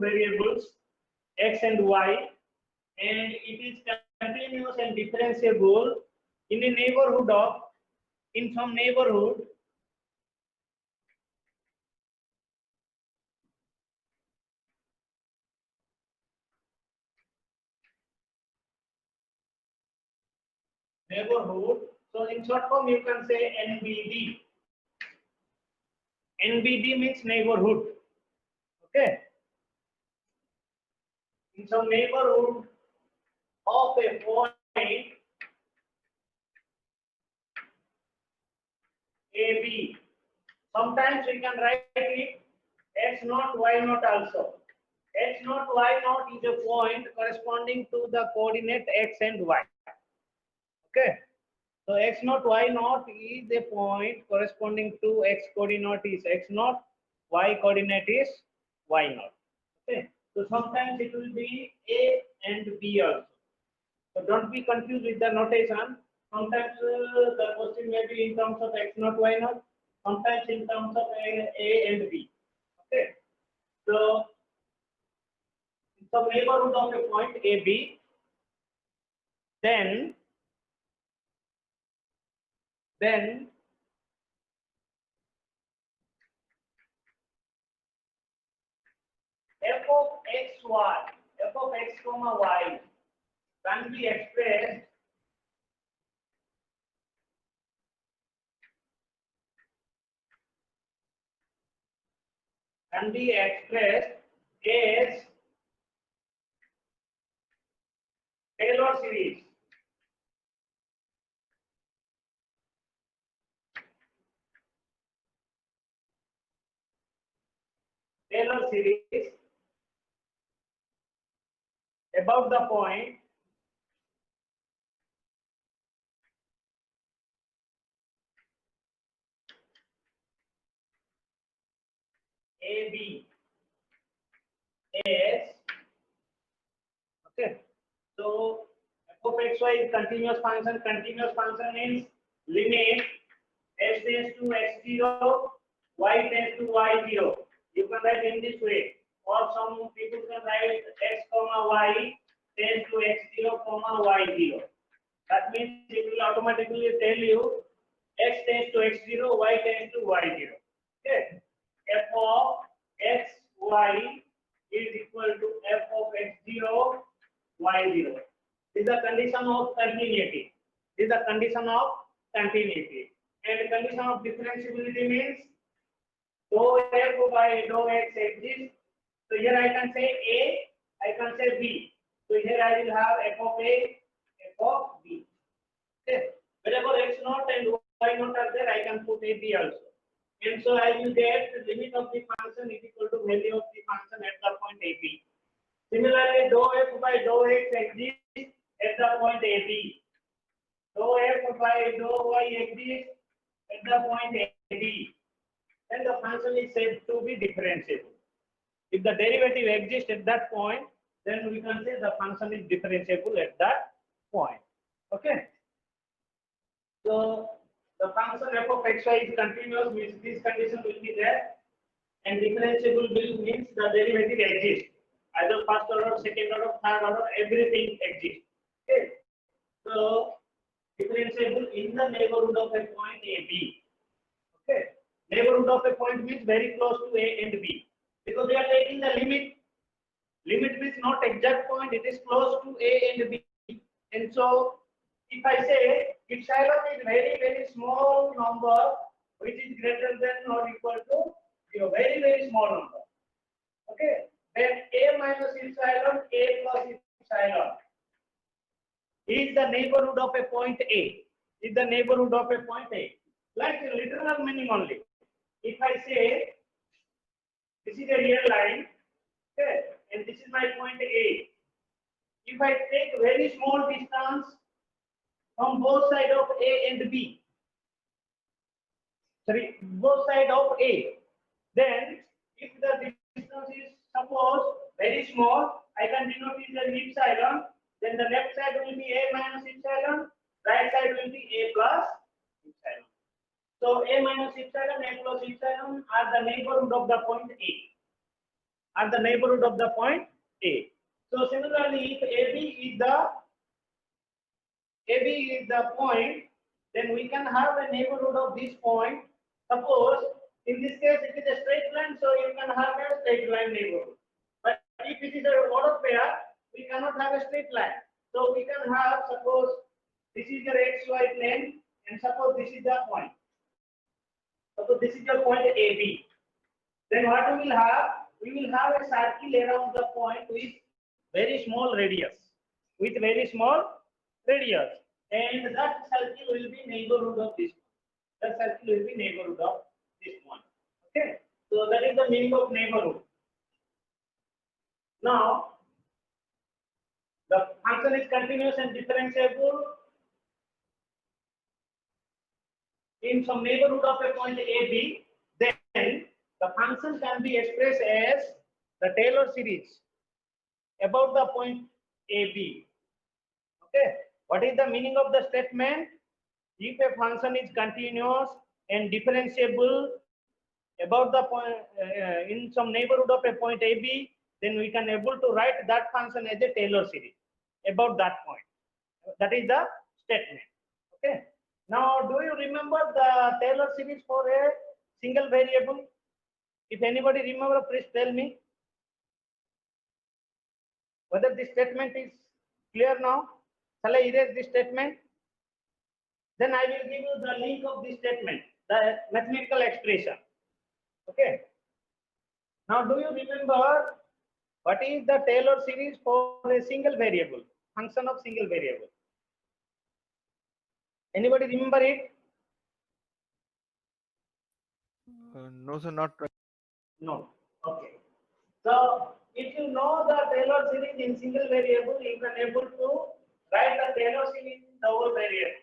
variables x and y, and it is continuous and differentiable in a neighborhood of, in some neighborhood So in short form you can say NBD. NBD means neighborhood. Okay. In some neighborhood of a point AB. Sometimes we can write it x naught y naught also. X naught y naught is a point corresponding to the coordinate x and y. Okay. So x naught y naught is a point corresponding to x coordinate is x naught, y coordinate is y naught. Okay. So sometimes it will be A and B also. So don't be confused with the notation. Sometimes the question may be in terms of x naught, y naught. Sometimes in terms of A and B. Okay. So in the neighborhood of a point AB, then f of xy, f of x comma y can be expressed as Taylor series. Taylor series about the point AB is, okay. So f of xy is continuous function. Continuous function means limit x tends to x0, y tends to y0. You can write in this way, or some people can write x comma y tends to x0 comma y0. That means it will automatically tell you x tends to x0, y tends to y0. Okay. F of x y is equal to f of x0 y0. This is the condition of continuity. This is the condition of continuity. And the condition of differentiability means dou f by dou x exists. So here I can say A, I can say B. So here I will have f of A, f of B. Okay. Wherever x naught and y naught are there, I can put a b also. And so I will get the limit of the function is equal to value of the function at the point ab. Similarly, dou f by dou x exists at the point ab. Dou f by dou y exists at the point ab. Then the function is said to be differentiable. If the derivative exists at that point, then we can say the function is differentiable at that point. Okay. So the function f of xy is continuous, means this condition will be there, and differentiable will means the derivative exists. Either first order, second order, third order, everything exists. Okay. So differentiable in the neighborhood of a point AB. Okay. Neighborhood of a point means very close to A and B, because we are taking the limit. Limit means not exact point; it is close to A and B, and so if I say epsilon is very small number which is greater than or equal to 0, very small number. Okay, then A minus epsilon, A plus epsilon is the neighborhood of a point A. Is the neighborhood of a point A. Like literal meaning only. If I say this is a real line, okay, and this is my point A. If I take very small distance from both sides of A and B, sorry, both sides of A, then if the distance is suppose very small, I can denote it as epsilon, then the left side will be A minus epsilon, right side will be A plus epsilon. So A minus epsilon, A plus epsilon are the neighborhood of the point A. at the neighborhood of the point A. So similarly, if AB is the point, then we can have a neighborhood of this point. Suppose in this case it is a straight line, so you can have a straight line neighborhood. But if it is a order pair, we cannot have a straight line. So we can have, suppose this is your XY plane, and suppose this is the point. Suppose this is your point AB. Then what we will have? We will have a circle around the point with very small radius. With very small radius. And that circle will be neighborhood of this one. That circle will be neighborhood of this one. Okay. So that is the meaning of neighborhood. Now, the function is continuous and differentiable in some neighborhood of a point AB. Then the function can be expressed as the Taylor series about the point AB. Okay. What is the meaning of the statement? If a function is continuous and differentiable about the point in some neighborhood of a point AB, then we can able to write that function as a Taylor series about that point. That is the statement. Okay. Now, do you remember the Taylor series for a single variable? If anybody remember, please tell me whether this statement is clear now. Shall I erase this statement? Then I will give you the link of this statement, the mathematical expression. Okay. Now, do you remember what is the Taylor series for a single variable, function of single variable? Anybody remember it? No, sir, not right. No. Okay. So, if you know the Taylor series in single variable, you can able to write the Taylor series in double variable.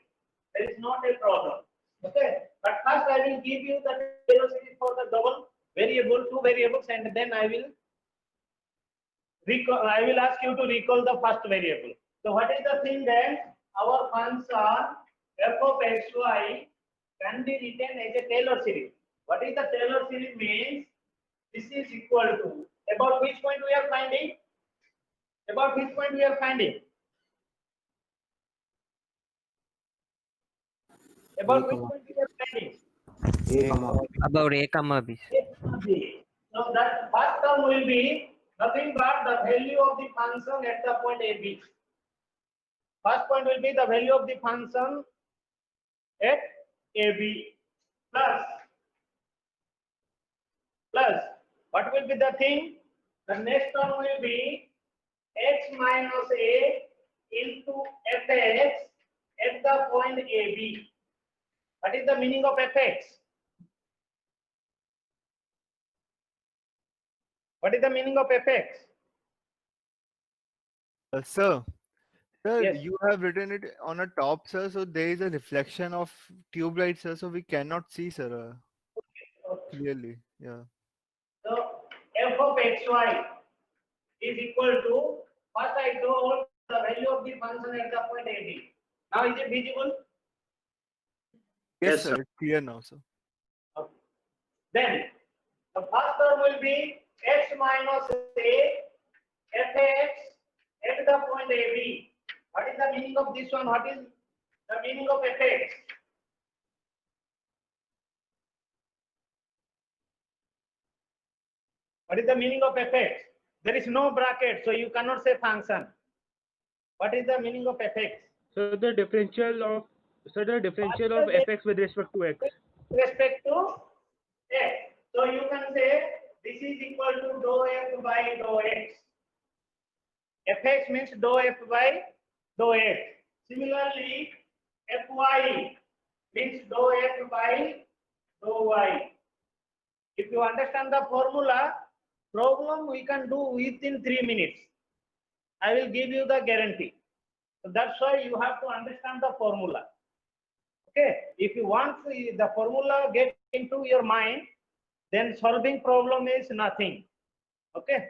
There is not a problem. Okay. But first, I will give you the Taylor series for the double variable, two variables, and then I will ask you to recall the first variable. So what is the thing that our function f of xy can be written as a Taylor series? What is the Taylor series means? This is equal to, about which point we are finding? About which point we are finding? About which point we are finding? About A comma B. B. So that first term will be nothing but the value of the function at the point AB. First point will be the value of the function at AB plus what will be the thing? The next term will be x minus a into fx at the point AB. What is the meaning of fx? What is the meaning of fx? Sir, Yes. you have written it on a top, sir. So there is a reflection of tube light, sir. So we cannot see, sir, clearly. Yeah. So f of xy is equal to, first I told the value of the function at the point AB. Now is it visible? Yes, sir. It's clear now, sir. Okay. Then the first term will be x minus a fx at the point AB. What is the meaning of this one? What is the meaning of fx? What is the meaning of fx? There is no bracket, so you cannot say function. What is the meaning of fx? So the differential of fx with respect to x. With respect to x. So you can say this is equal to dou f by dou x. Fx means dou f by dou x. Similarly, fy means dou f by dou y. If you understand the formula, problem we can do within 3 minutes. I will give you the guarantee. So that's why you have to understand the formula. Okay, if you want the formula get into your mind, then solving problem is nothing. Okay.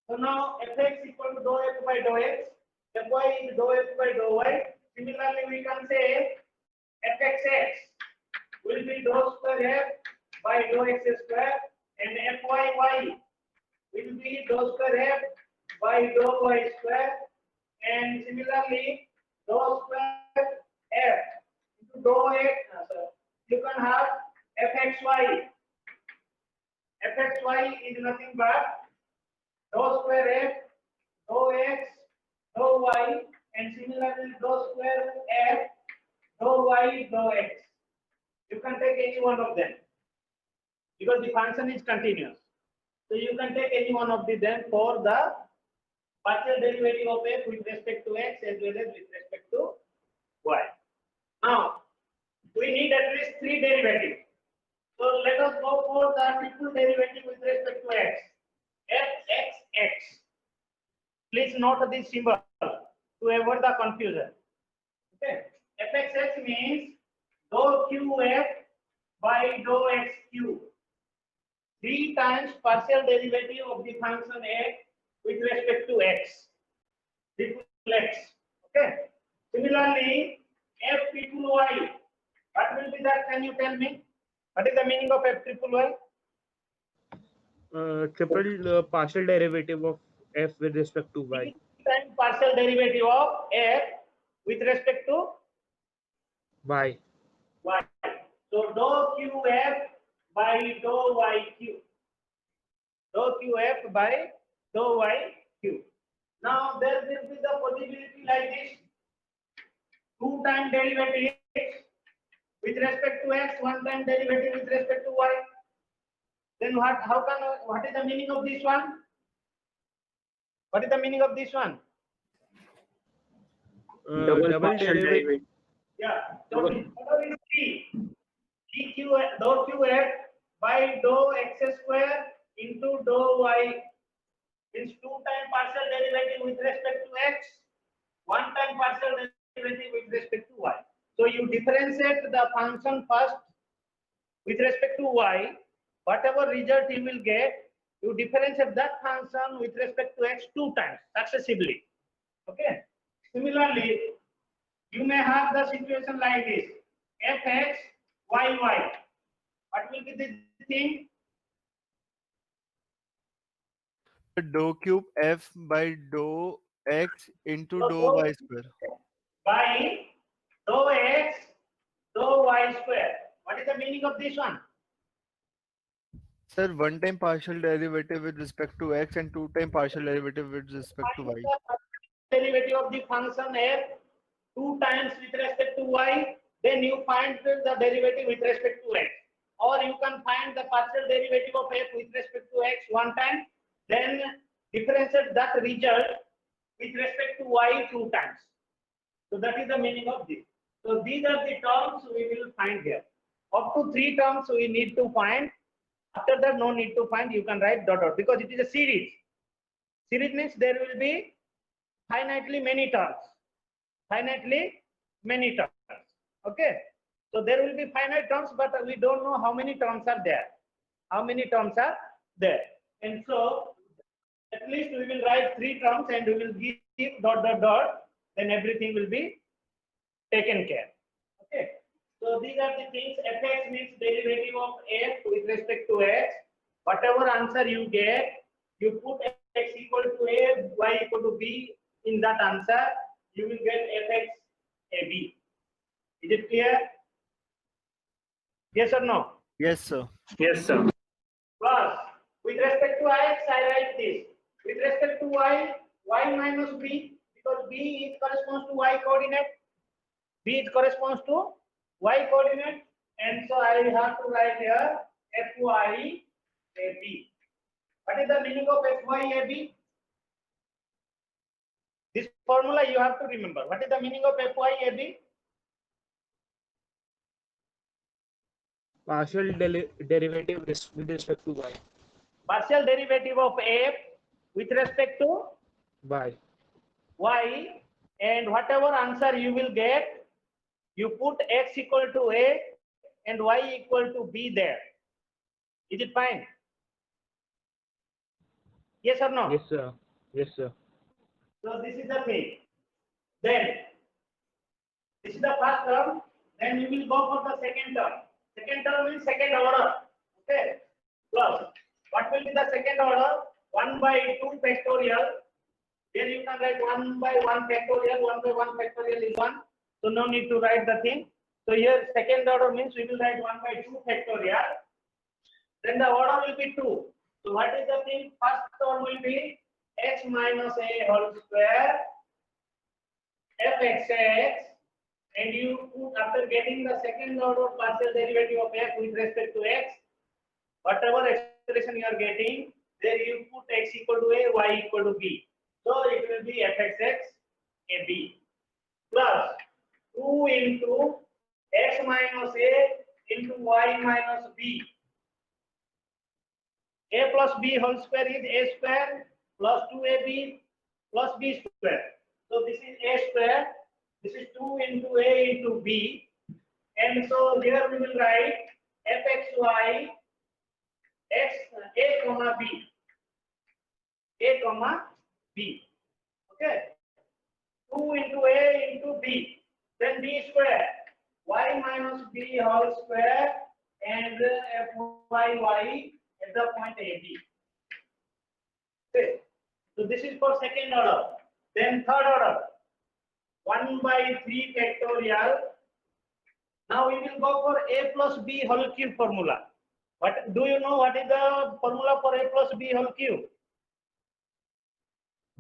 So now fx equal to dou f by dou x, fy is dou f by dou y. Similarly, we can say fxx will be dou square f by dou x square, and fyy will be dou square f by dou y square, and similarly dou square f into dou x. You can have fxy. Fxy is nothing but dou square f, dou x, dou y, and similarly dou square f, dou y, dou x. You can take any one of them because the function is continuous. So you can take any one of them for the partial derivative of f with respect to x as well as with respect to y. Now we need at least 3 derivatives. So let us go for the triple derivative with respect to x. Fxx. Please note this symbol to avoid the confusion. Okay. Fxx means dou qf by dou x cube. 3 times partial derivative of the function f with respect to x. Triple x. Okay. Similarly, f triple y. What will be that? Can you tell me? What is the meaning of f triple y? Triple partial derivative of f with respect to y. 3 times partial derivative of f with respect to Y. y. So dou qf by dou y cube. Dou qf by dou y cube. Now there will be the possibility like this: 2 time derivative with respect to x, 1 time derivative with respect to y. Then what is the meaning of this one? What is the meaning of this one? Double derivative. Yeah. So what is t? Dou qf by dou x square into dou y means 2 time partial derivative with respect to x, 1 time partial derivative with respect to y. So you differentiate the function first with respect to y. Whatever result you will get, you differentiate that function with respect to x 2 times successively. Okay. Similarly, you may have the situation like this: fx, yy. What will be the thing? Dou cube f by dou x into dou y square. By dou x, dou y square. What is the meaning of this one? Sir, 1 time partial derivative with respect to x and 2 time partial derivative with respect to y. Derivative of the function f 2 times with respect to y, then you find the derivative with respect to x. Or you can find the partial derivative of f with respect to x 1 time, then differentiate that result with respect to y 2 times. So that is the meaning of this. So these are the terms we will find here. Up to 3 terms we need to find. After that, no need to find. You can write dot dot because it is a series. Series means there will be finitely many terms. Finitely many terms. Okay. So there will be finite terms, but we don't know how many terms are there. How many terms are there? And so at least we will write 3 terms and we will give dot dot dot. Then everything will be taken care. Okay. So these are the things. Fx means derivative of f with respect to x. Whatever answer you get, you put x equal to a, y equal to b in that answer. You will get fx ab. Is it clear? Yes or no? Yes, sir. Yes, sir. Plus, with respect to x, I write this. With respect to y, y minus b, because b corresponds to y coordinate. B corresponds to y coordinate, and so I have to write here fy ab. What is the meaning of fy ab? This formula you have to remember. What is the meaning of fy ab? Partial derivative with respect to y. Partial derivative of f with respect to Y. y, and whatever answer you will get, you put x equal to a and y equal to b there. Is it fine? Yes or no? Yes, sir. Yes, sir. So this is the thing. Then this is the first term. Then you will go for the second term. Second term means second order. Okay. Plus, what will be the second order? 1 by 2 factorial. Here you can write 1 by 1 factorial. 1 by 1 factorial is 1. So no need to write the thing. So here second order means we will write 1 by 2 factorial. Then the order will be 2. So what is the thing? First term will be x minus a whole square fxx, and you put, after getting the second order partial derivative of x with respect to x, whatever expression you are getting, there you put x equal to a, y equal to b. So it will be fxx ab plus 2 into x minus a into y minus b. A plus b whole square is a square plus 2ab plus b square. So this is a square. This is 2 into a into b. And so here we will write fxy x a comma b. A comma b. Okay. 2 into a into b. Then b square. Y minus b whole square and fyy at the point AB. Okay. So this is for second order. Then third order. 1 by 3 factorial. Now we will go for a plus b whole cube formula. What do you know what is the formula for a plus b whole cube?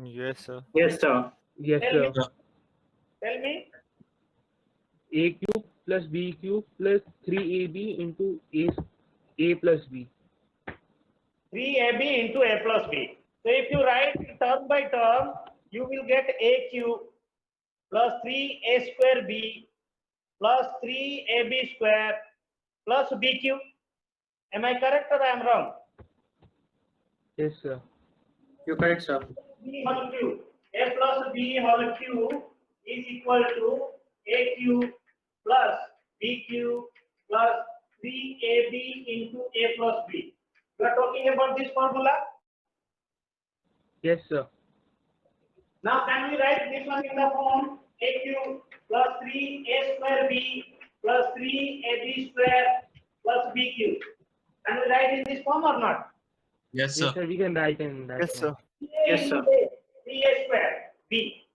Yes, sir. Yes, sir. Tell me. A cube plus B cube plus 3AB into A plus B. 3ab into a plus b. So if you write term by term, you will get a cube plus 3a square b plus 3ab square plus b cube. Am I correct or I am wrong? Yes, sir. You're correct, sir. B whole cube. A plus b whole cube is equal to a cube plus b cube plus 3ab into a plus b. You are talking about this formula. Yes, sir. Now can we write this one in the form a cube plus 3a square b plus 3ab square plus b cube? Can we write in this form or not? Yes, Yes, sir. sir. We can write in that. Yes, one. sir. Yes, sir. 3a square b.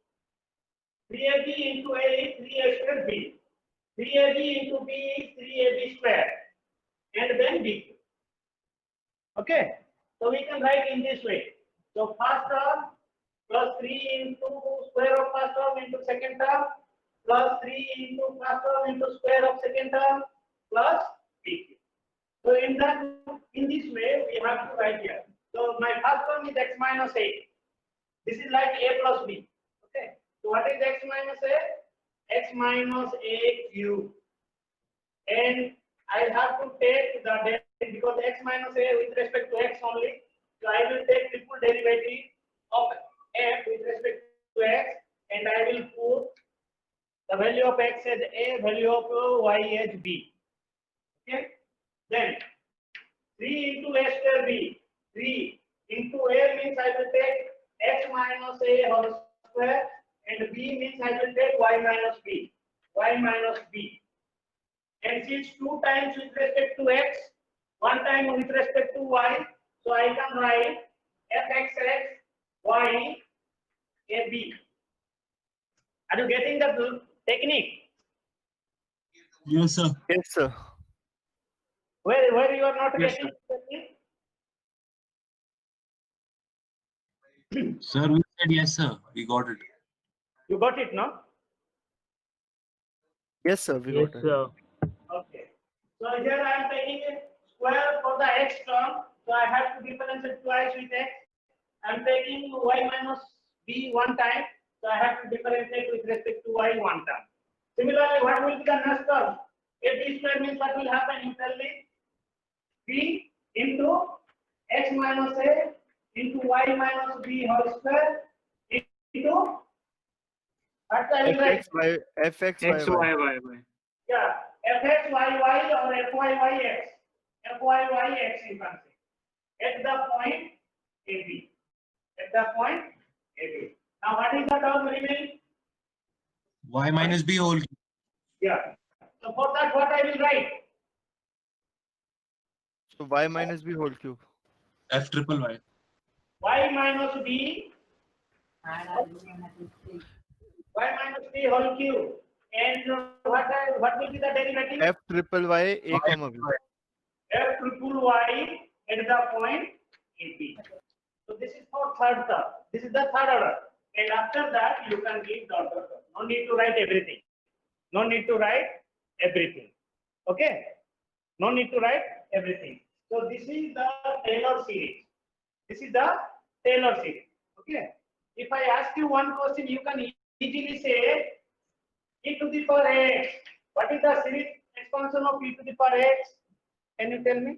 3ab into a is 3a square b. 3ab into b is 3ab square. And then b cube. Okay. So we can write in this way. So first term plus 3 into square of first term into second term plus 3 into first term into square of second term plus b cube. So in this way we have to write here. So my first term is x minus a. This is like a plus b. Okay. So what is x minus a? X minus a cube. And I have to take the derivative because x minus a with respect to x only. So I will take triple derivative of f with respect to x, and I will put the value of x as a, value of y as b. Okay. Then 3 into a square b. 3 into a means I will take x minus a whole square, and b means I will take y minus b. Y minus b. And since 2 times with respect to x, 1 time with respect to y, so I can write fxx y a b. Are you getting the technique? Yes, sir. Yes, sir. Where you are not Yes, getting the technique? Sir, we said yes, sir. We got it. You got it, no? Yes, sir. We Yes, got it. sir. Okay. So here I am taking a square for the x term, so I have to differentiate twice with x. I am taking y minus b 1 time, so I have to differentiate with respect to y 1 time. Similarly, what will be the next term? A b square means what will happen? You tell me. B into x minus a into y minus b whole square into what I will write? fx, y, X, Y, Y, Y. Yeah, fx y y or fy y x. Fy y x you can say. At the point AB. At the point AB. Now what is the term remaining? Y minus B whole cube. Yeah. So for that what I will write? So y minus b whole cube. F triple Y. y minus b whole cube, and what will be the derivative? F triple y a comma b. F triple y at the point AB. So this is for third term. This is the third order. And after that, you can give dot dot dot. No need to write everything. No need to write everything. Okay? No need to write everything. So this is the Taylor series. This is the Taylor series. Okay? If I ask you one question, you can easily say e to the power x. What is the series expansion of e to the power x? Can you tell me?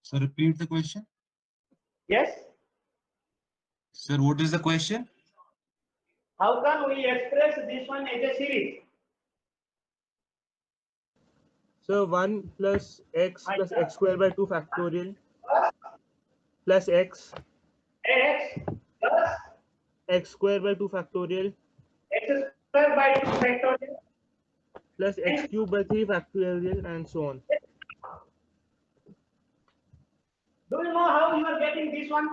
So repeat the question. Yes? Sir, what is the question? How can we express this one as a series? So 1 plus x square by 2 factorial plus x X plus x square by 2 factorial x square by 2 factorial. plus x cube by 3 factorial and so on. Do you know how you are getting this one?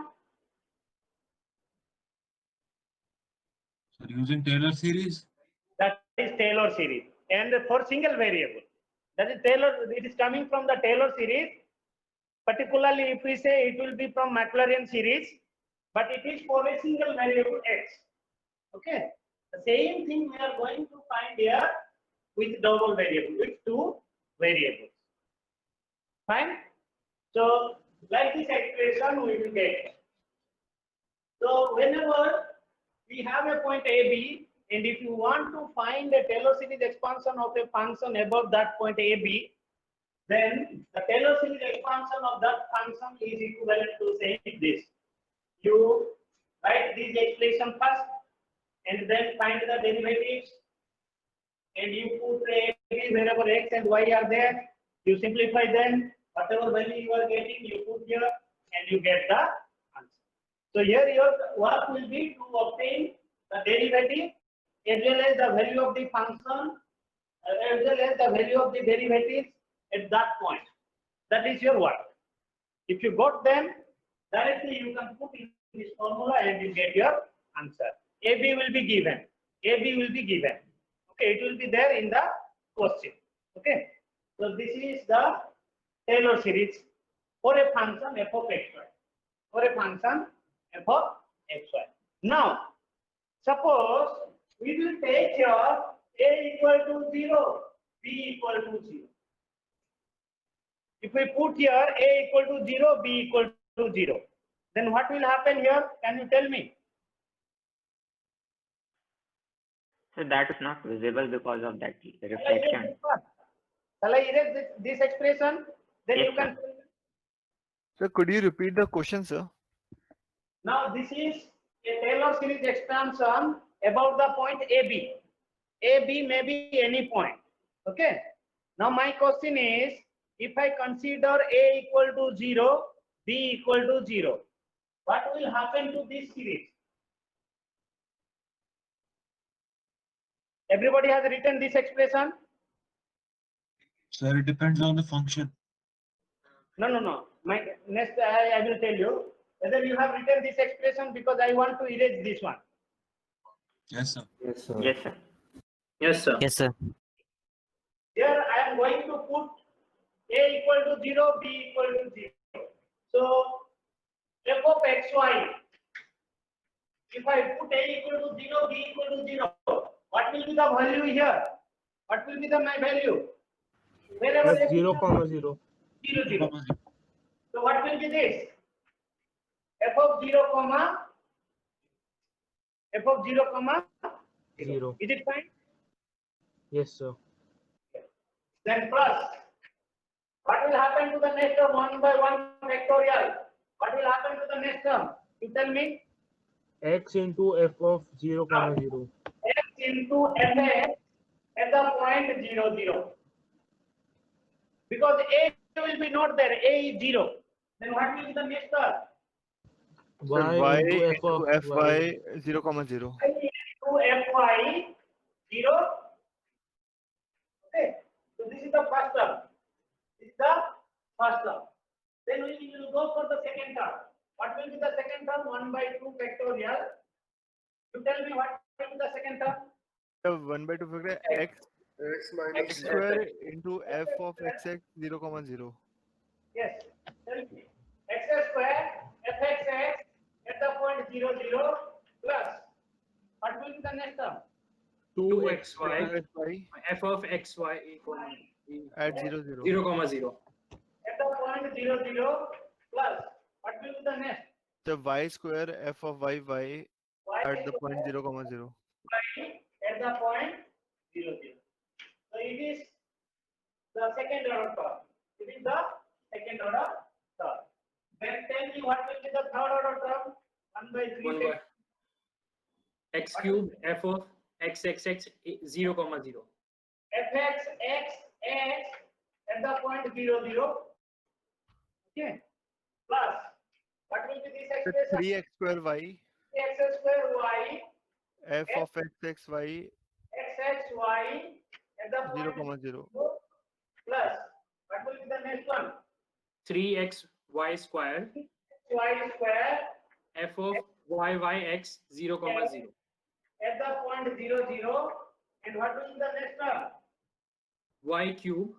Sir, using Taylor series. That is Taylor series. And for single variable, that is Taylor, it is coming from the Taylor series. Particularly if we say it will be from Maclaurin series, but it is for a single variable x. Okay. The same thing we are going to find here with double variable, with two variables. Fine. So like this expression we will get. So whenever we have a point AB, and if you want to find a Taylor series expansion of a function above that point AB, then the Taylor series expansion of that function is equivalent to saying this. You write this expression first, and then find the derivatives, and you put AB wherever x and y are there. You simplify them. Whatever value you are getting, you put here, and you get the answer. So here your work will be to obtain the derivative as well as the value of the function, as well as the value of the derivatives at that point. That is your work. If you got them, directly you can put in this formula and you get your answer. AB will be given. AB will be given. Okay, it will be there in the question. Okay. So this is the Taylor series for a function f of xy. For a function f of xy. Now, suppose we will take here a equal to 0, b equal to 0. If we put here a equal to 0, b equal to 0, then what will happen here? Can you tell me? So that is not visible because of that reflection. Shall I erase this expression? Then Yes, you can. Sir, could you repeat the question, sir? Now this is a Taylor series expansion about the point AB. AB may be any point. Okay. Now my question is, if I consider A equal to 0, B equal to 0, what will happen to this series? Everybody has written this expression? Sir, it depends on the function. No. My next I will tell you whether you have written this expression, because I want to erase this one. Yes, sir. Yes, sir. Yes, sir. Yes, sir. Here I am going to put A equal to 0, B equal to 0. So f of xy, if I put A equal to 0, B equal to 0, what will be the value here? What will be the my value? Wherever Plus x 0, is 0. 0, 0. So what will be this? F of 0, F of 0, 0. Is it fine? Yes, sir. Then plus. What will happen to the next term? 1 by 1 factorial. What will happen to the next term? You tell me. X into f of 0, 0. X into fx at the point 0, 0. Because A will be not there. A is 0. Then what will be the next term? Sir, Y y into f of into fy 0, 0. Y into fy 0. Okay. So this is the first term. This is the first term. Then we will go for the second term. What will be the second term? 1 by 2 factorial. You tell me what will be the second term? The 1 by 2 factor x X minus square into f of xx 0 comma 0. Yes. Tell me. X square fxx at the point 0, 0 plus. What will be the next term? 2xy xy f of xy equal at 0 0. 0 comma 0. At the point 0, 0 plus. What will be the next? The y square f of y at the point square 0 comma 0. y at the point 0, 0. So it is the second order term. It is the second order term. Then tell me what will be the third order term? 1 by 3 1 by x cube f of xxx 0 comma 0. fx x x at the point 0, 0. Okay. Plus, what will be this The expression? 3x square y X square y f of xxy x y at the 0 point comma 0. plus. What will be the next one? 3xy square Y square f of yx 0 comma 0. at the point 0, 0. And what will be the next term? Y cube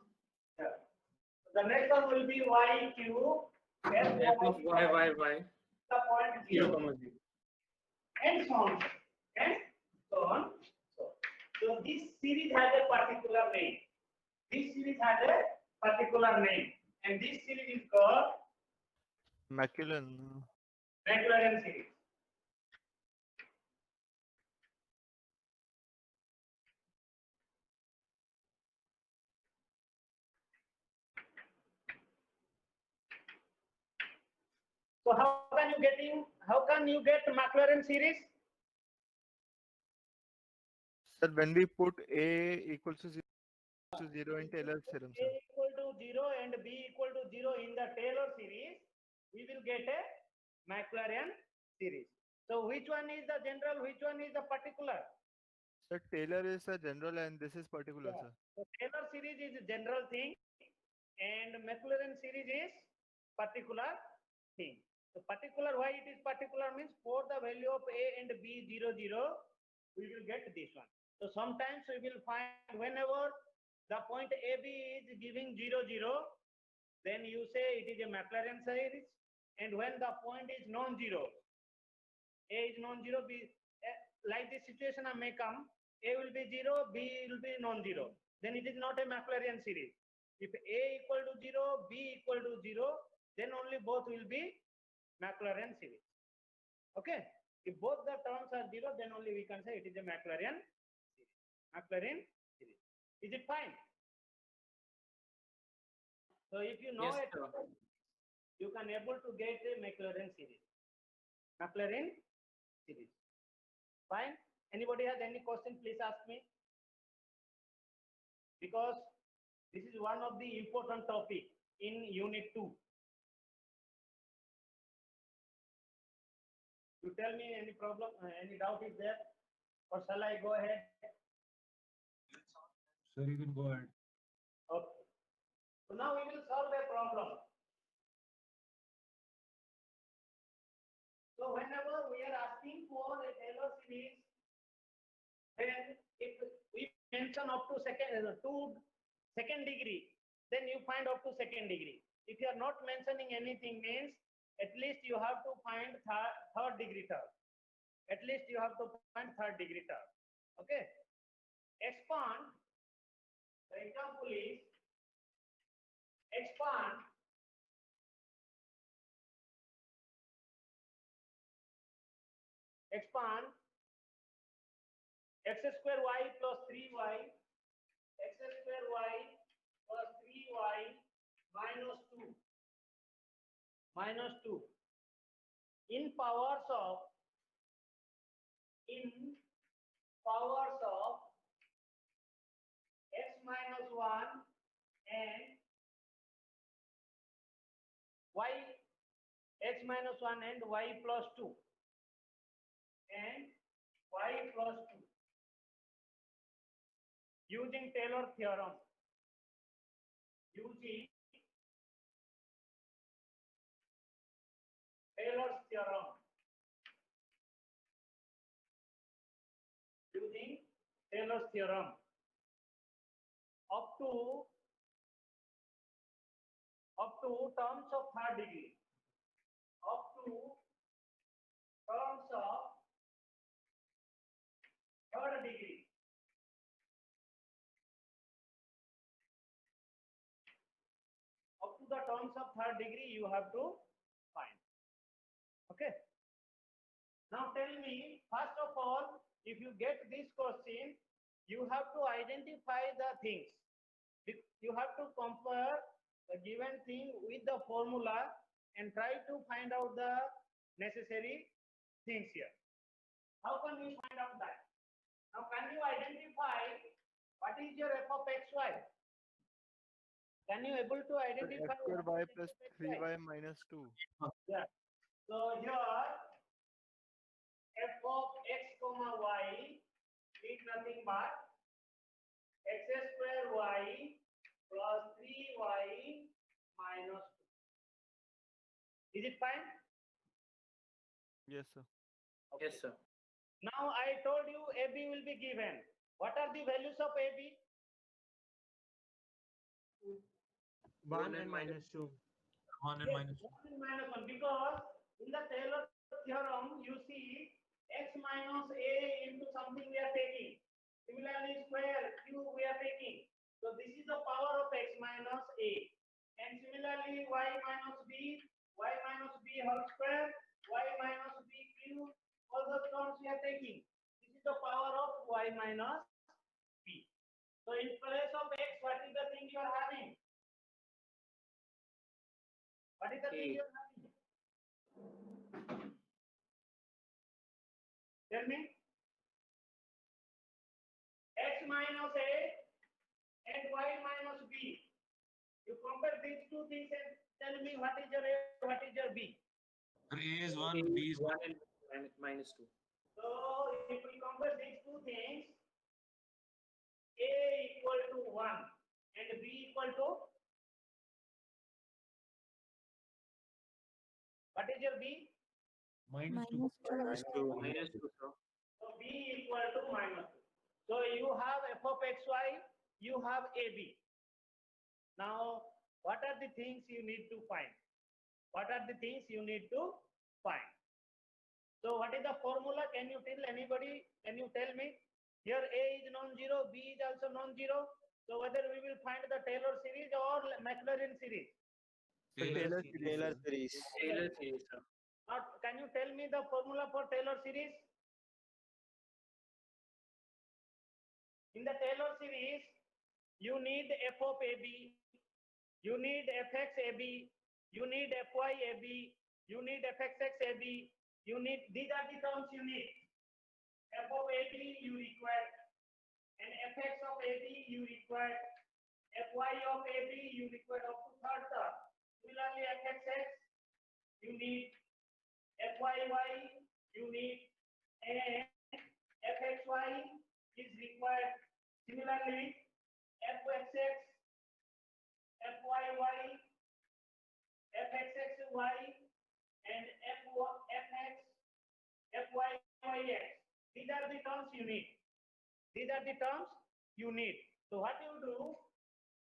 The next one will be y cube f of y the point 0 0 comma 0. and so on and so on. So this series has a particular name. This series has a particular name, and this series is called Maclaurin. Maclaurin series. So how can you get Maclaurin series? Sir, when we put a equals to 0 in Taylor's theorem, A sir. equal to 0 and B equal to 0 in the Taylor series, we will get a Maclaurin series. So which one is the general, which one is the particular? Sir, Taylor is a general and this is particular, Yeah. sir. So Taylor series is a general thing and Maclaurin series is particular thing. So particular, why it is particular means for the value of A and B 0, 0, we will get this one. So sometimes we will find whenever the point AB is giving 0, 0, then you say it is a Maclaurin series. And when the point is non-zero, A is non-zero, B, like this situation may come, A will be 0, B will be non-zero. Then it is not a Maclaurin series. If A equal to 0, B equal to 0, then only both will be Maclaurin series. Okay? If both the terms are 0, then only we can say it is a Maclaurin series. Maclaurin series. Is it fine? So if you know Yes, it, sir. you can able to get a Maclaurin series. Maclaurin series. Fine? Anybody has any question, please ask me. Because this is one of the important topic in unit 2. You tell me any problem, any doubt is there, or shall I go ahead? Sir, you can go ahead. Okay. So now we will solve a problem. So whenever we are asking for a Taylor series, then if we mention up to second degree, then you find up to second degree. If you are not mentioning anything means at least you have to find third degree term. At least you have to find third degree term. Okay. Expand. The example is expand x square y plus 3y, x square y plus 3y minus 2 in powers of x minus 1 and y, x minus 1 and y plus 2 and y plus 2 using Taylor theorem. Using Taylor's theorem. Using Taylor's theorem up to terms of third degree. Up to terms of third degree. Up to the terms of third degree you have to find. Okay. Now tell me, first of all, if you get this question, you have to identify the things. You have to compare the given thing with the formula and try to find out the necessary things here. How can we find out that? Now can you identify what is your f of xy? Can you able to identify X square what y is plus f of xy? 3y minus 2. Yeah. So here f of x comma y is nothing but x square y plus 3y minus 2. Is it fine? Yes, sir. Yes, sir. Now I told you AB will be given. What are the values of AB? 1 and minus 2. 1 and Yes, minus 2. 1 and minus 1, because in the Taylor theorem you see x minus a into something we are taking. Similarly square cube we are taking. So this is the power of x minus a. And similarly y minus b whole square, y minus b cube, all those terms we are taking. This is the power of y minus b. So in place of x, what is the thing you are having? What is the thing A. you are having? Tell me. X minus a and y minus b. You compare these two things and tell me what is your a, what is your b. Sir, A is 1, A B is is 1 and minus 2. So if we compare these two things, a equal to 1 and b equal to, what is your b? minus 2. Minus 2, sir. So b equal to minus 2. So you have f of xy, you have ab. Now what are the things you need to find? What are the things you need to find? So what is the formula? Can you tell anybody? Can you tell me? Here a is non-zero, b is also non-zero. So whether we will find the Taylor series or Maclaurin series? Taylor series. Taylor sir. series. Taylor series, sir. Now, can you tell me the formula for Taylor series? In the Taylor series, you need f of ab, you need fx ab, you need fy ab, you need fxx ab, you need, these are the terms you need. F of ab you require, and fx of ab you require, fy of ab you require up to third term. Similarly, fxx you need, fyy you need, and fxy is required. Similarly, fxx, fyy, fxxy, and fx, fyyx. These are the terms you need. These are the terms you need. So what you do?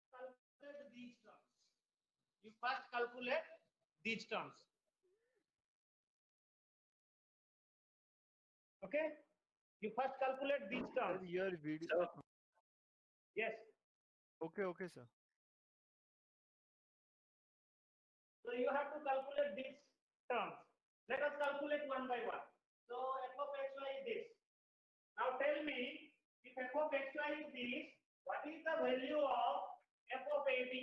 Calculate these terms. You first calculate these terms. Okay? You first calculate these Sir, terms. your video. Sir, Yes. Okay, sir. So you have to calculate these terms. Let us calculate one by one. So f of xy is this. Now tell me, if f of xy is this, what is the value of f of ab?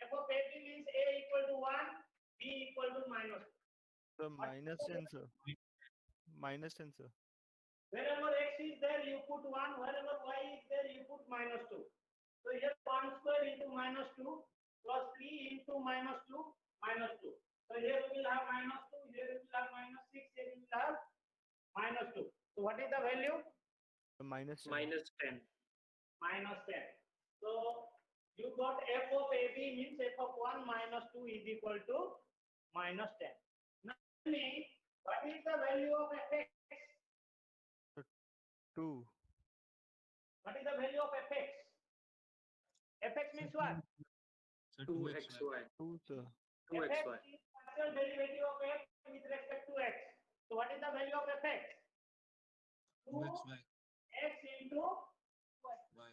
F of ab means a equal to 1, b equal to minus 2. So minus 10, sir. Minus 10, sir. Wherever x is there, you put 1. Wherever y is there, you put minus 2. So here 1 square into minus 2 plus 3 into minus 2 minus 2. So here we will have minus 2, here we will have minus 6, here we will have minus 2. So what is the value? Minus 10. minus 10. Minus 10. So you got f of ab means f of 1 minus 2 is equal to minus 10. Now tell me, is the value of fx? 2. What is the value of fx? Fx means what? So 2xy. 2, sir. 2xy. Fx is partial derivative of x with respect to x. So what is the value of fx? 2xy. x into Y.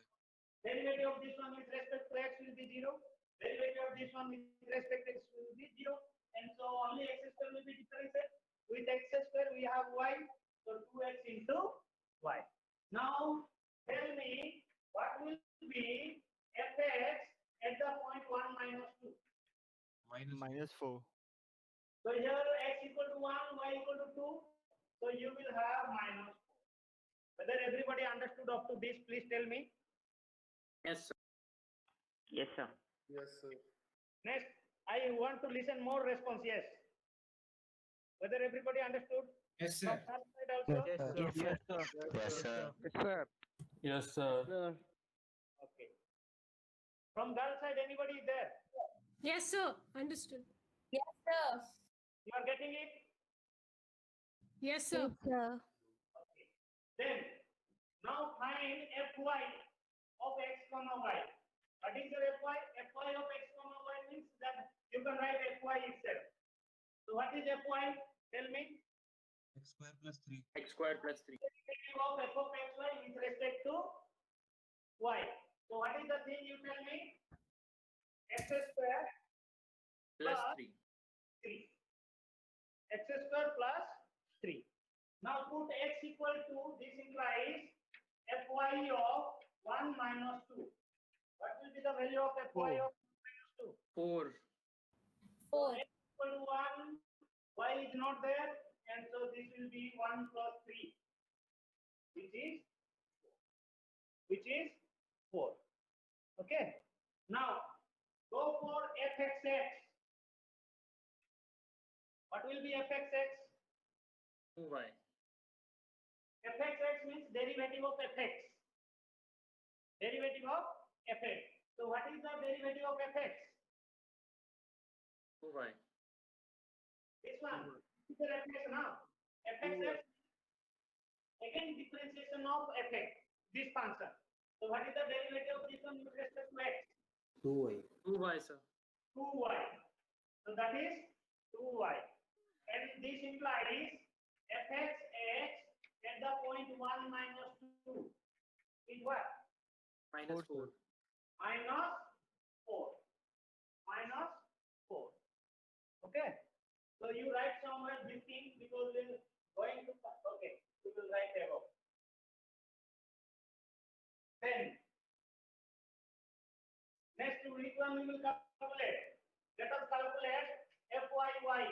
derivative of this one with respect to x will be 0. Derivative of this one with respect to x will be 0. And so only x square will be differentiated. With x square we have y. So 2x into y. Now tell me what will be fx at the point 1 minus 2. Minus -4. So here x equal to 1, y equal to 2. So you will have minus 4. Whether everybody understood up to this, please tell me. Yes, sir. Yes, sir. Next, I want to listen more response. Yes. Whether everybody understood? Yes, From that side also? Yes, sir. Yes, sir. Yes, sir. Okay. From girl side, anybody is there? Yes, sir. Understood. Yes, sir. You are getting it? Yes, sir. sir. Okay. Then, now find fy of x comma y. What is your fy? Fy of x comma y means that you can write fy itself. So what is fy? Tell me. x square plus 3. X squared plus 3. Derivative of f of xy with respect to y. So what is the thing you tell me? X square Plus Plus 3. 3. X square plus 3. Now put x equal to, this implies fy of 1 minus 2. What will be the value of fy of 4. 4. x equal to 1, y is not there, and so this will be 1 plus 3, which is 4. Okay. Now go for fxx. What will be fxx? 2y. Fxx means derivative of fx. Derivative of fx. So what is the derivative of fx? 2y. This one. This is the fx now. Fxx again differentiation of fx. This function. So what is the derivative of this one with respect to x? 2y, sir. 2y. So that is 2y. And this implies fxx at the point 1 minus 2 is what? Minus 4. Minus 4. Minus 4. Okay. So you write somewhere this thing because we're going to, okay, we will write above. Then, next which one we will calculate? Let us calculate fyy.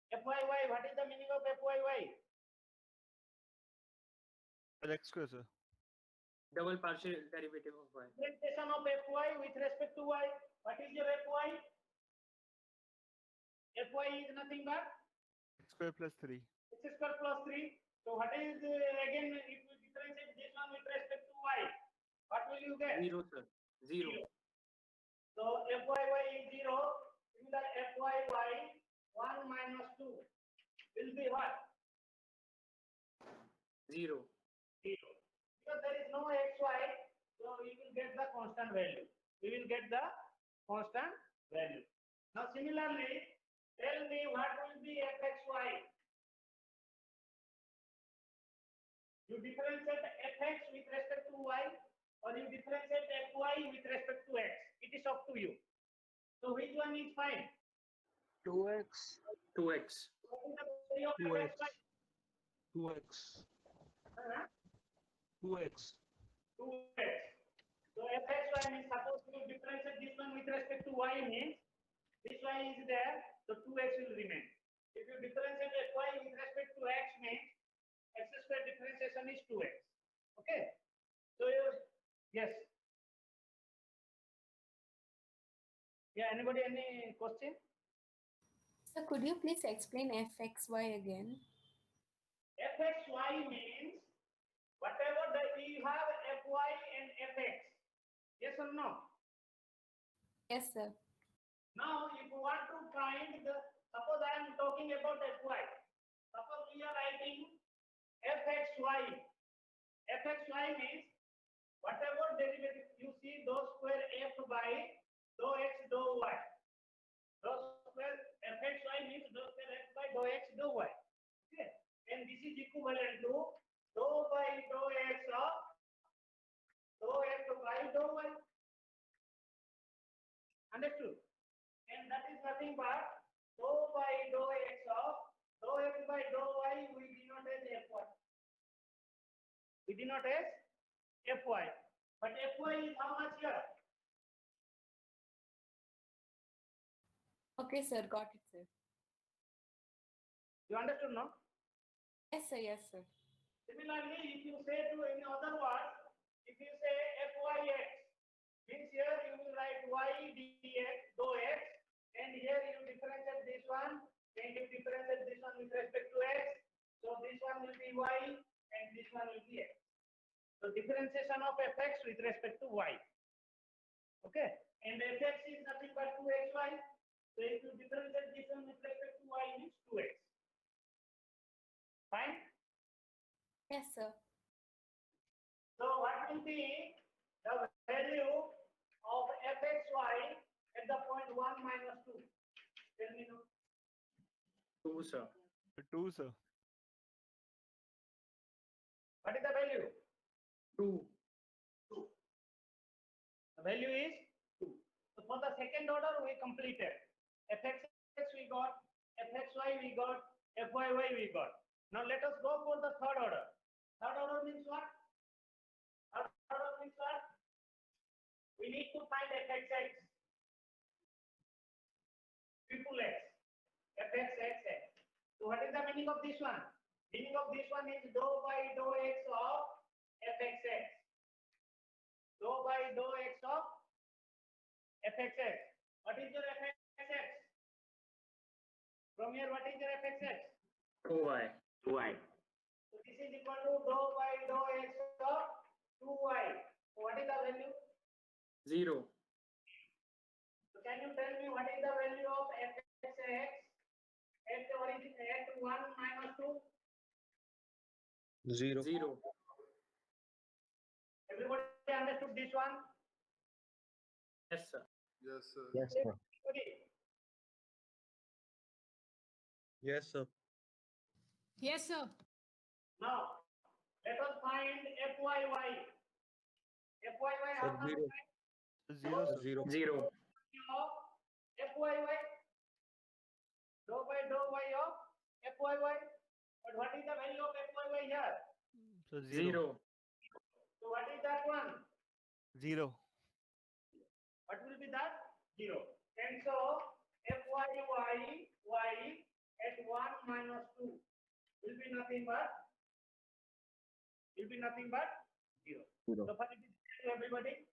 Fyy, what is the meaning of fyy? X square, sir. Double partial derivative of y. Differentiation of fy with respect to y. What is your fy? Fy is nothing but X square plus 3. x square plus 3. So what is again if you differentiate this one with respect to y, what will you get? 0, sir. 0. So fyy is 0. Similar fyy 1 minus 2 will be what? 0. 0. Because there is no xy, so we will get the constant value. We will get the constant value. Now similarly, tell me what will be fxy. You differentiate fx with respect to y, or you differentiate fy with respect to x. It is up to you. So which one is fine? 2x. 2x. What is the value of 2x. fxy? 2x. Huh? 2x. 2x. So fxy means suppose you differentiate this one with respect to y means this y is there, so 2x will remain. If you differentiate fy with respect to x means x square differentiation is 2x. Okay. So yes. Yeah, anybody any question? So could you please explain fxy again? fxy means whatever that we have fy and fx. Yes or no? Yes, sir. Now, if you want to find the, suppose I am talking about fy. writing fxy. Fxy means whatever derivative you see, dou square f by dou x dou y. Dou square fxy means dou square f by dou x dou y. Okay, and this is equivalent to dou by dou x of dou f by dou y. Understood? And that is nothing but dou by dou x of dou f by dou y we denote as fy. We denote as fy. But fy is how much here? Okay, sir. Got it, sir. You understood, no? Yes, sir. Yes, sir. Similarly, if you say to any other word, if you say fyx, means here you will write y dx dou x, and here you differentiate this one, and you differentiate this one with respect to x. So this one will be y, and this one will be x. So differentiation of fx with respect to y. Okay, and fx is nothing but 2xy. So if you differentiate this one with respect to y, means 2x. Fine. Yes, sir. So what will be the value of fxy at the point 1 minus 2? Tell me now. 2, sir. 2, sir. What is the value? 2. 2. The value is 2. So for the second order we completed. fxx we got, fxy we got, fyy we got. Now let us go for the third order. Third order means what? Third order means what? We need to find fxx. Triple x. fxx. So what is the meaning of this one? Meaning of this one is dou by dou x of fxx. Dou by dou x of fxx. What is your fxx? From here, what is your fxx? 2y. 2y. So this is equal to dou by dou x of 2y. So what is the value? 0. So can you tell me what is the value of fxx at 1 minus 2? 0. 0. Everybody understood this one? Yes, sir. Yes, sir. Yes, sir. Everybody? Yes, sir. Yes, sir. Now, let us find fyy. Fyy, how can we Zero. find? 0, sir. 0. 0. Of fyy. Dou by dou y of fyy. But what is the value of fyy here? So 0. 0. So what is that one? 0. What will be that? 0. And so fyy at 1 minus 2 will be nothing but 0. 0. So far it is clear to everybody.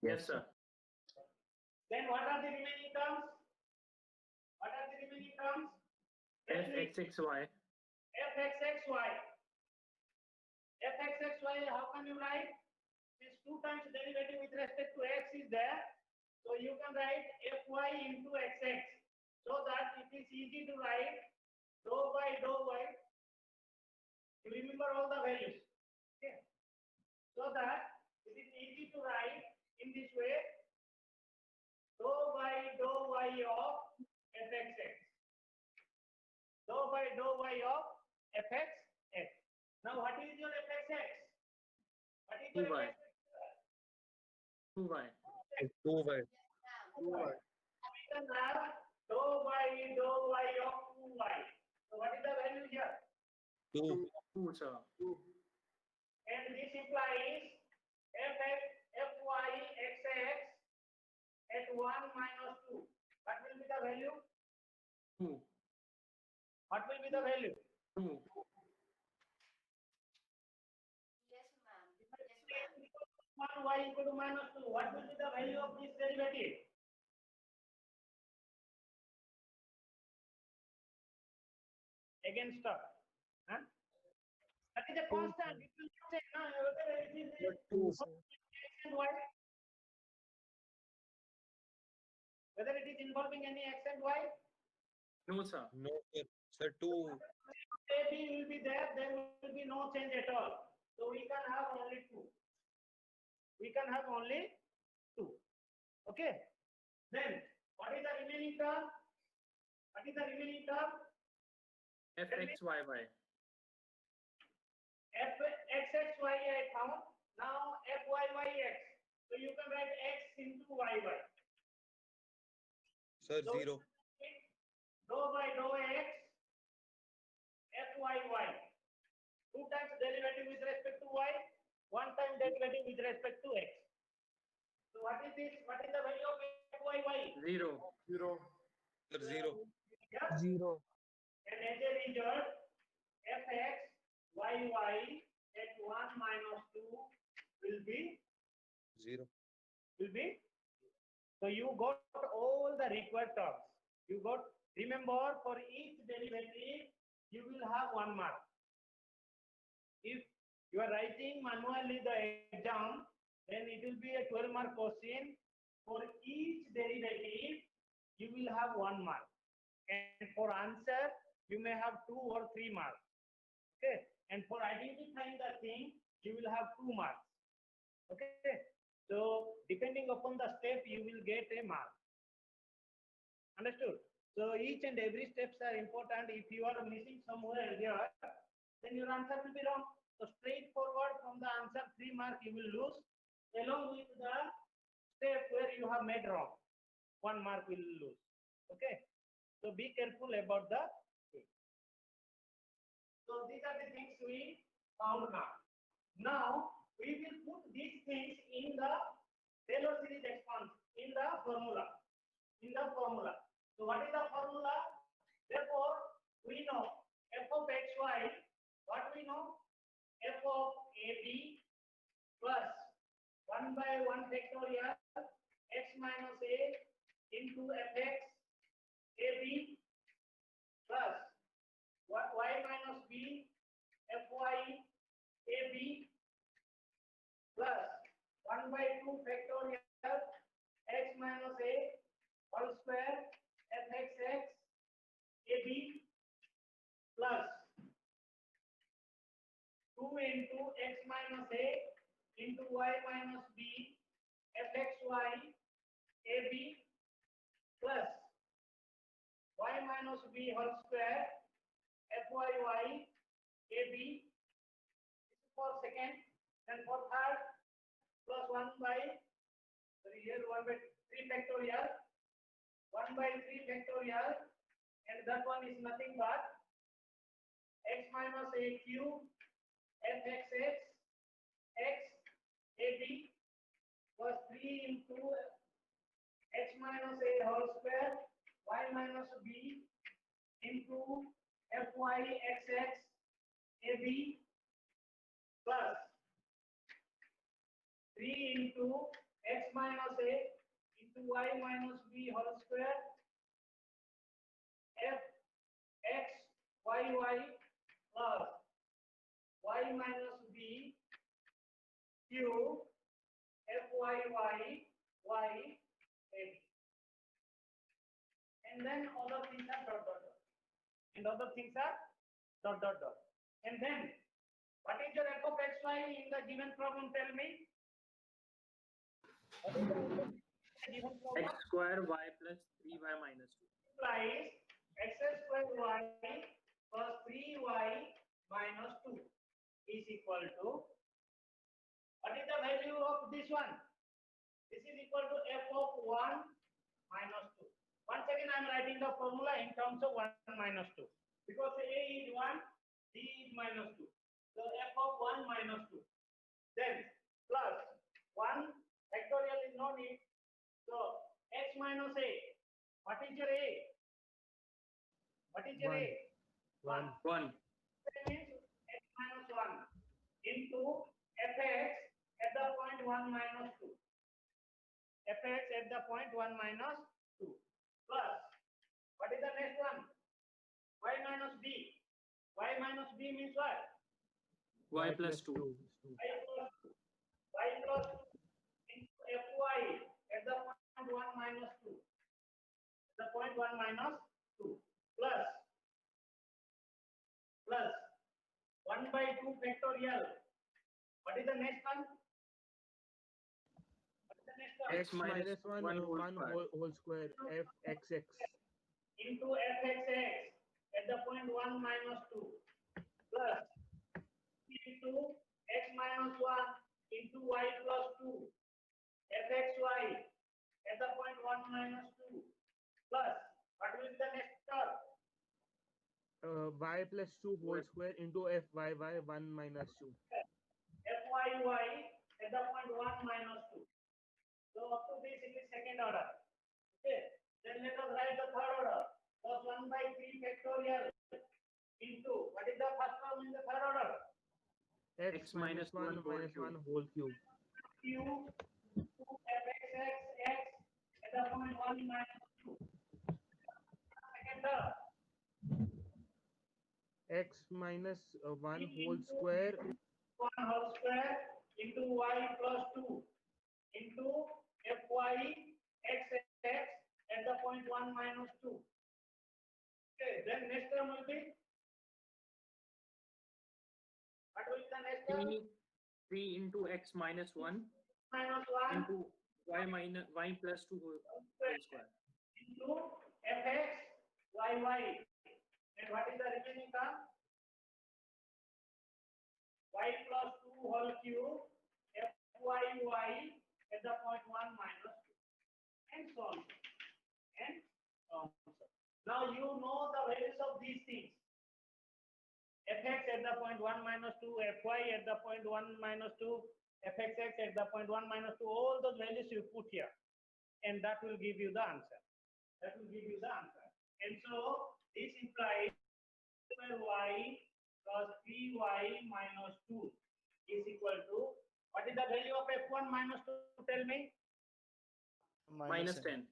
Yes, sir. Then what are the remaining terms? What are the remaining terms? Tell me. fxxy. fxxy. fxxy, how can you write? This 2 times derivative with respect to x is there. So you can write fy into xx. So that it is easy to write dou by dou y. You remember all the values. Okay. So that it is easy to write in this way. Dou by dou y of fxx. Dou by dou y of fxx. Now what is your fxx? What is your 2y. fxx? 2y. 2y. We can have dou by dou y of 2y. So what is the value here? 2. 2, sir. And this implies fy xx at 1 minus 2. What will be the value? 2. What will be the value? 2. Y equal to minus 2. What will be the value of this derivative? Again stop. Huh? That is a constant. It will not change. Whether it is x and y. Whether it is involving any x and y. No, sir. No, sir. Sir, 2. AB will be there, there will be no change at all. So we can have only 2. We can have only 2. Okay. Then what is the remaining term? What is the remaining term? fxyy. Fxxy I found. Now fyx. So you can write x into yy. Sir, So 0. dou by dou x fyy. 2 times derivative with respect to y, 1 time derivative with respect to x. So what is this? What is the value of fyy? 0. Sir, 0. Yeah? 0. And as a result, fx yy at 1 minus 2 will be 0. So you got all the required terms. You got, remember, for each derivative you will have 1 mark. If you are writing manually the exam, then it will be a 12-mark question. For each derivative you will have 1 mark, and for answer you may have 2 or 3 marks. Okay, and for identifying the thing you will have 2 marks. Okay, so depending upon the step you will get a mark. Understood? So each and every steps are important. If you are missing somewhere here, then your answer will be wrong. So straightforward from the answer 3 mark you will lose, along with the step where you have made wrong, 1 mark will lose. Okay, so be careful about the thing. So these are the things we found now. Now we will put these things in the Taylor series expansion in the formula. So what is the formula? Therefore we know f of xy. What we know? F of ab plus 1 by 1 factorial x minus a into fx ab plus y minus b fy ab plus 1 by 2 factorial x minus a whole square fxx ab plus 2 into x minus a into y minus b fxy ab plus y minus b whole square fyy ab. This is for second. Then for third, plus 1 by, sorry, here 1 by 3 factorial, 1 by 3 factorial, and that one is nothing but x minus a cube fxx x ab plus 3 into x minus a whole square y minus b into fyxx ab plus 3 into x minus a into y minus b whole square f x y y plus y minus b cube f y y y a b. And then other things are dot dot dot. And other things are dot dot dot. And then what is your f of xy in the given problem? Tell me. What is the given problem? X square y plus 3y minus 2. Implies x square y plus 3y minus 2 is equal to, what is the value of this one? This is equal to f of 1 minus 2. Once again I am writing the formula in terms of 1 minus 2, because a is 1, b is minus 2. So f of 1 minus 2. Then plus 1 factorial is no need. So x minus a. What is your a? What is your a? 1. 1. That means x minus 1 into fx at the point 1 minus 2. Fx at the point 1 minus 2 plus, what is the next one? Y minus b. Y minus b means what? Y plus 2. Y plus 2 into fy at the point 1 minus 2. The point 1 minus 2 plus, plus 1 by 2 factorial. What is the next one? What is the next one? X minus 1 whole square fxx Into fxx at the point 1 minus 2 plus into x minus 1 into y plus 2 fxy at the point 1 minus 2 plus what will be the next term? y plus 2 whole square into fyy 1 minus 2. fyy at the point 1 minus 2. So up to this it is second order. Okay. Then let us write the third order. Plus 1 by 3 factorial into what is the first term in the third order? X minus 1 minus 1 whole cube. Q fxx x at the point 1 minus 2. Second term. X minus 1 whole square 1 whole square into y plus 2 into fy xx at the point 1 minus 2. Okay, then next term will be what will be the next term? 3 into x minus 1 Minus 1 into y plus 2 whole square. into fx yy. And what is the remaining term? Y plus 2 whole cube fyy at the point 1 minus 2 and so on. And so on. Now you know the values of these things. Fx at the point 1 minus 2, fy at the point 1 minus 2, fxx at the point 1 minus 2, all those values you put here. And that will give you the answer. That will give you the answer. And so this implies y plus 3y minus 2 is equal to, what is the value of f1 minus 2? Tell me. Minus 10.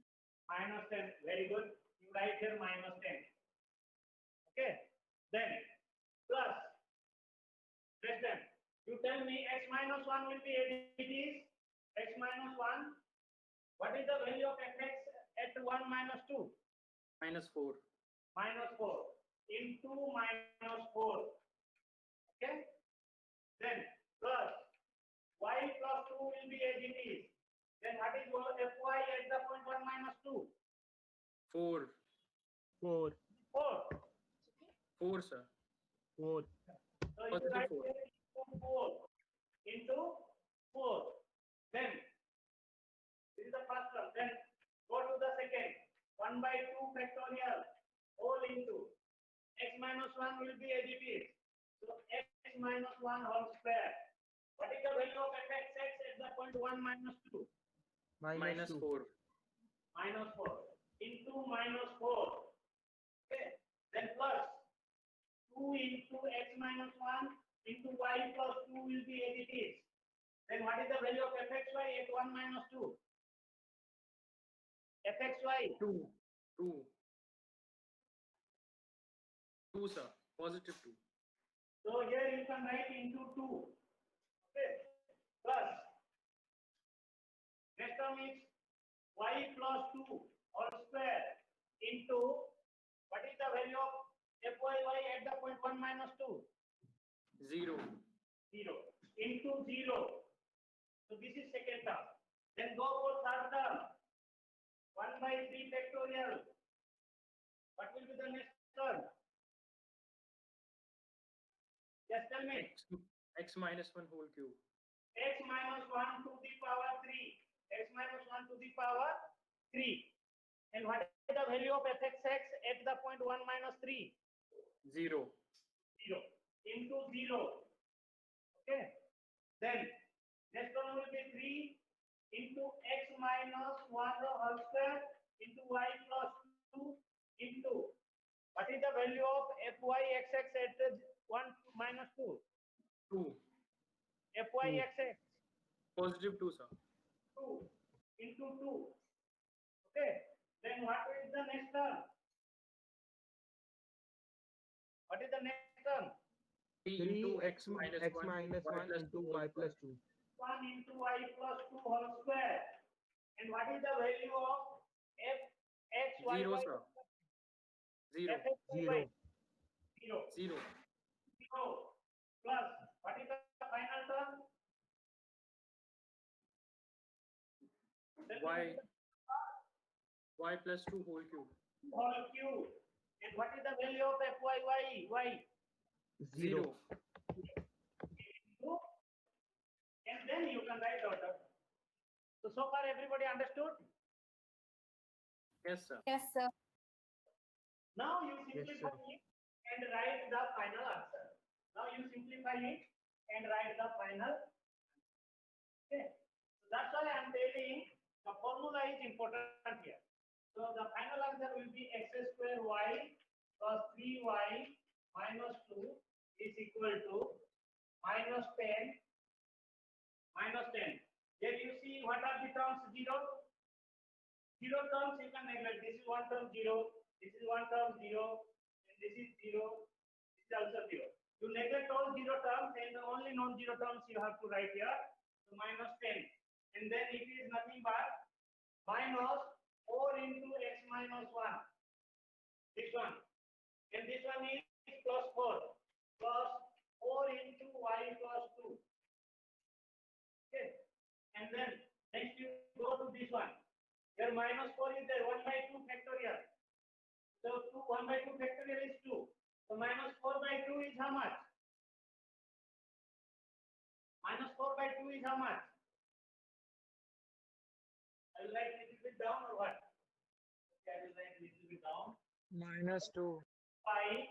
Minus 10. Very good. You write here minus 10. Okay. Then plus less than. You tell me x minus 1 will be as it is. X minus 1. What is the value of fx at 1 minus 2? Minus 4. Minus 4 into minus 4. Okay. Then plus y plus 2 will be as it is. Then what is fy at the point 1 minus 2? 4. 4 4, sir. 4 So you Positive write 4. here into 4. Then this is the first term. Then go to the second. 1 by 2 factorial whole into x minus 1 will be as it is. So x minus 1 whole square. What is the value of fxx at the point 1 minus 2? Minus 2 4. Minus 4 into minus 4. Okay. Then plus 2 into x minus 1 into y plus 2 will be as it is. Then what is the value of fxy at 1 minus 2? fxy 2. 2, sir. Positive 2. So here you can write into 2. Okay. Plus next term is y plus 2 whole square into what is the value of fyy at the point 1 minus 2? 0. 0 into 0. So this is second term. Then go for third term. 1 by 3 factorial. What will be the next term? Yes, tell me. X minus 1 whole cube. X minus 1 to the power 3. X minus 1 to the power 3. And what is the value of fxx at the point 1 minus 3? 0. 0 into 0. Okay. Then next one will be 3 into x minus 1 whole square into y plus 2 into what is the value of fyxx at 1 minus 2? 2. fyxx Positive 2, sir. 2 into 2. Okay. Then what is the next term? What is the next term? 3 into x minus 1 into y plus 2. 1 into y plus 2 whole square. And what is the value of f x y 0, y? sir. Zero. fxy, Zero. 0. 0. 0 plus what is the final term? Tell me Y plus 2 whole cube. whole cube. And what is the value of fyy? Y. 0. And then you can write out. So far everybody understood? Yes, sir. Yes, sir. Now you Yes, simplify sir. it and write the final answer. Now you simplify it and write the final. Okay. So that's why I am telling the formula is important here. So the final answer will be x square y plus 3y minus 2 is equal to minus 10. Here you see what are the terms 0? 0 terms you can neglect. This is one term 0. This is one term 0. And this is 0. This is also 0. You neglect all 0 terms and the only non-zero terms you have to write here. So minus 10. And then it is nothing but minus 4 into x minus 1. This one. And this one is plus 4. Plus 4 into y plus 2. Okay. And then next you go to this one. Here minus 4 is there. 1 by 2 factorial. So 1 by 2 factorial is 2. So minus 4 by 2 is how much? Minus 4 by 2 is how much? I will write little bit down or what? Okay, I will write little bit down. -2. 5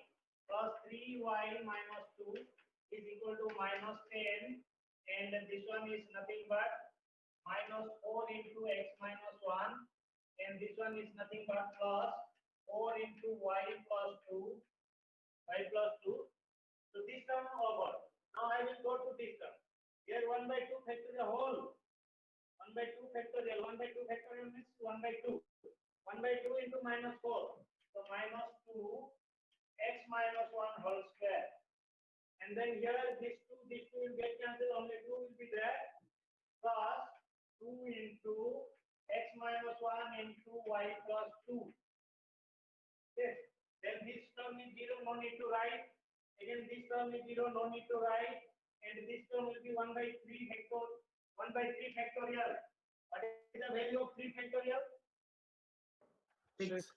plus 3y minus 2 is equal to minus 10. And this one is nothing but minus 4 into x minus 1. And this one is nothing but plus 4 into y plus 2. Y plus 2. So this term over. Now I will go to this term. Here 1 by 2 factorial whole. 1 by 2 factorial. 1 by 2 factorial means 1 by 2. 1 by 2 into minus 4. So minus 2 x minus 1 whole square. And then here this 2 will get cancelled. Only 2 will be there. Plus 2 into x minus 1 into y plus 2. Okay. Then this term is 0, no need to write. Again this term is 0, no need to write. And this term will be 1 by 3 factorial. What is the value of 3 factorial? 6. 6.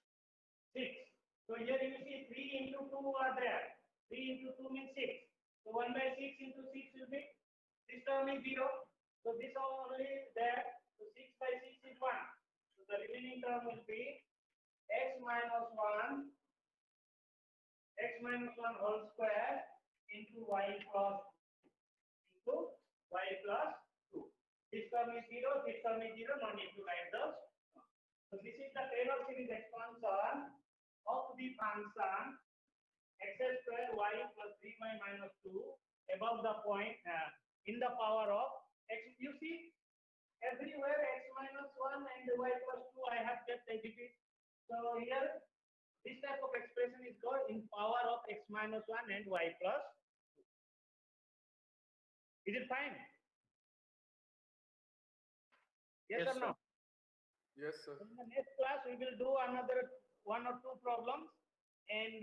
So here you see 3 into 2 are there. 3 into 2 means 6. So 1 by 6 into 6 will be, this term is 0. So this only is there. So 6 by 6 is 1. So the remaining term will be x minus 1 whole square into y plus 2. This term is 0, this term is 0, no need to write those. So this is the Taylor series expansion of the function x square y plus 3y minus 2 above the point in the power of x. You see, everywhere x minus 1 and y plus 2 I have kept as it is. So here, this type of expression is called in power of x minus 1 and y plus 2. Is it fine? Yes, Yes, or no? Yes, sir. In the next class, we will do another 1 or 2 problems and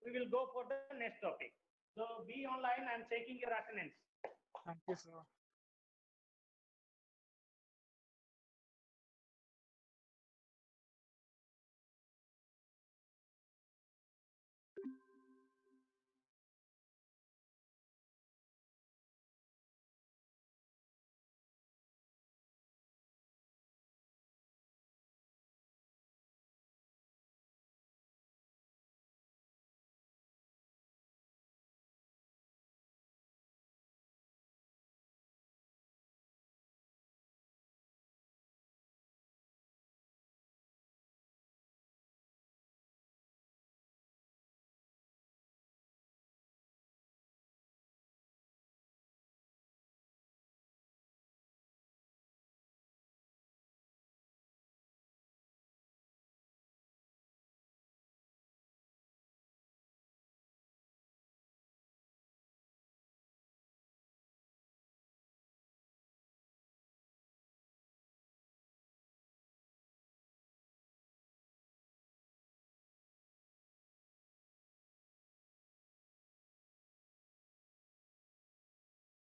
we will go for the next topic. So be online, I am checking your attendance. Thank you, sir.